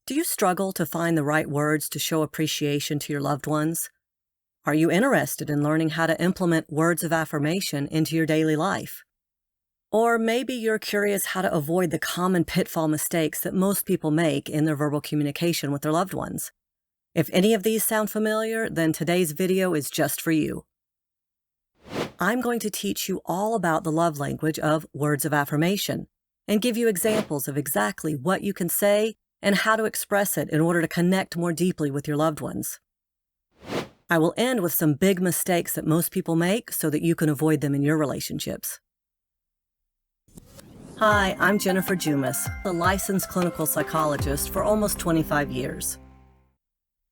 Do you struggle to find the right words to show appreciation to your loved ones? Are you interested in learning how to implement words of affirmation into your daily life? Or maybe you're curious how to avoid the common pitfall mistakes that most people make in their verbal communication with their loved ones. If any of these sound familiar, then today's video is just for you. I'm going to teach you all about the love language of words of affirmation and give you examples of exactly what you can say and how to express it in order to connect more deeply with your loved ones. I will end with some big mistakes that most people make so that you can avoid them in your relationships. Hi, I'm Jennifer Jumis, a licensed clinical psychologist for almost 25 years.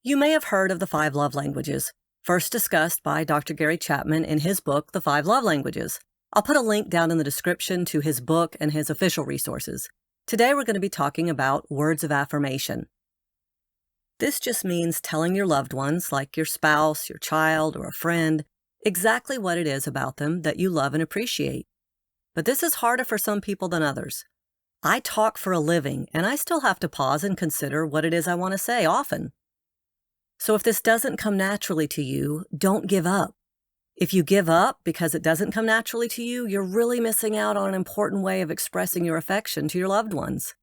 You may have heard of the 5 love languages, first discussed by Dr. Gary Chapman in his book, The 5 Love Languages. I'll put a link down in the description to his book and his official resources. Today we're going to be talking about words of affirmation. This just means telling your loved ones, like your spouse, your child, or a friend, exactly what it is about them that you love and appreciate. But this is harder for some people than others. I talk for a living, and I still have to pause and consider what it is I want to say often. So if this doesn't come naturally to you, don't give up. If you give up because it doesn't come naturally to you, you're really missing out on an important way of expressing your affection to your loved ones.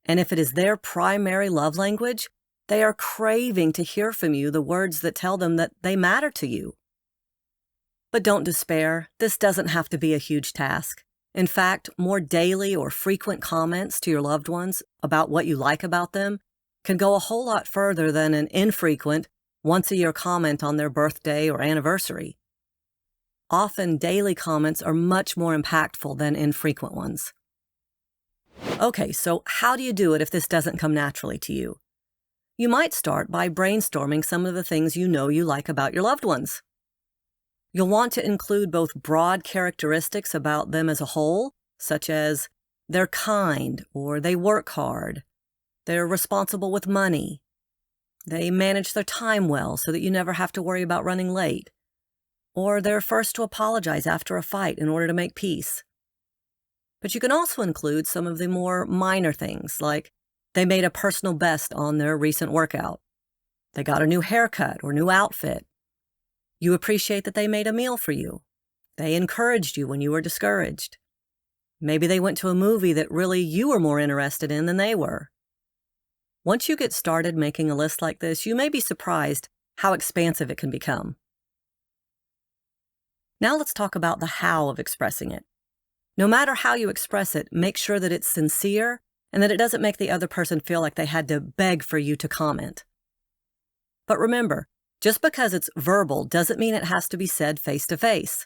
And if it is their primary love language, they are craving to hear from you the words that tell them that they matter to you. But don't despair. This doesn't have to be a huge task. In fact, more daily or frequent comments to your loved ones about what you like about them can go a whole lot further than an infrequent, once-a-year comment on their birthday or anniversary. Often, daily comments are much more impactful than infrequent ones. Okay, so how do you do it if this doesn't come naturally to you? You might start by brainstorming some of the things you know you like about your loved ones. You'll want to include both broad characteristics about them as a whole, such as they're kind or they work hard, they're responsible with money, they manage their time well so that you never have to worry about running late, or they're first to apologize after a fight in order to make peace. But you can also include some of the more minor things, like they made a personal best on their recent workout, they got a new haircut or new outfit, you appreciate that they made a meal for you, they encouraged you when you were discouraged. Maybe they went to a movie that really you were more interested in than they were. Once you get started making a list like this, you may be surprised how expansive it can become. Now let's talk about the how of expressing it. No matter how you express it, make sure that it's sincere and that it doesn't make the other person feel like they had to beg for you to comment. But remember, just because it's verbal doesn't mean it has to be said face to face.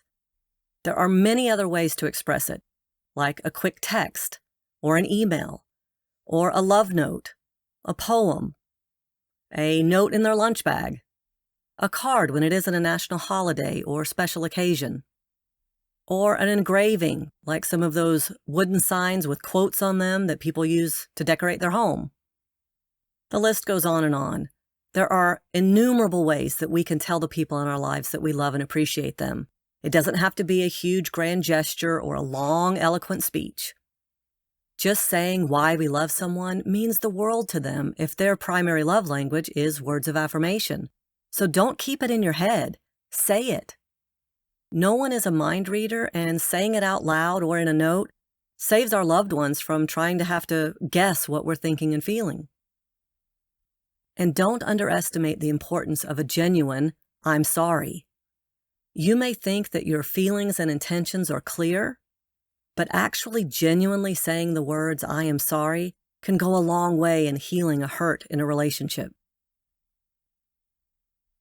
There are many other ways to express it, like a quick text, or an email, or a love note, a poem, a note in their lunch bag, a card when it isn't a national holiday or special occasion, or an engraving, like some of those wooden signs with quotes on them that people use to decorate their home. The list goes on and on. There are innumerable ways that we can tell the people in our lives that we love and appreciate them. It doesn't have to be a huge grand gesture or a long, eloquent speech. Just saying why we love someone means the world to them if their primary love language is words of affirmation. So don't keep it in your head. Say it. No one is a mind reader, and saying it out loud or in a note saves our loved ones from trying to have to guess what we're thinking and feeling. And don't underestimate the importance of a genuine, "I'm sorry." You may think that your feelings and intentions are clear, but actually genuinely saying the words, "I am sorry," can go a long way in healing a hurt in a relationship.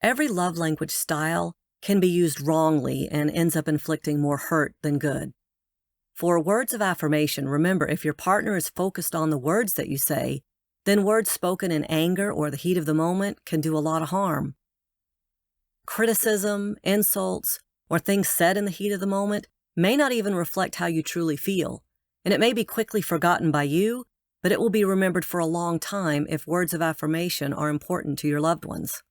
Every love language style can be used wrongly and ends up inflicting more hurt than good. For words of affirmation, remember, if your partner is focused on the words that you say, then words spoken in anger or the heat of the moment can do a lot of harm. Criticism, insults, or things said in the heat of the moment may not even reflect how you truly feel, and it may be quickly forgotten by you, but it will be remembered for a long time if words of affirmation are important to your loved ones.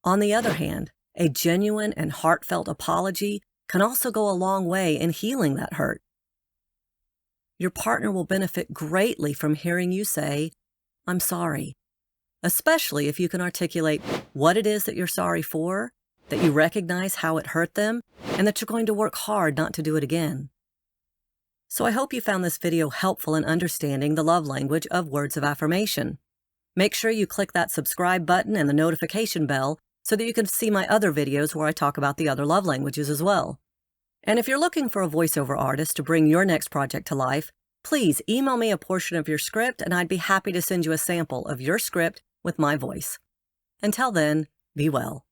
On the other hand, a genuine and heartfelt apology can also go a long way in healing that hurt. Your partner will benefit greatly from hearing you say, I'm sorry. Especially if you can articulate what it is that you're sorry for, that you recognize how it hurt them, and that you're going to work hard not to do it again. So I hope you found this video helpful in understanding the love language of words of affirmation. Make sure you click that subscribe button and the notification bell so that you can see my other videos where I talk about the other love languages as well. And if you're looking for a voiceover artist to bring your next project to life, please email me a portion of your script and I'd be happy to send you a sample of your script with my voice. Until then, be well.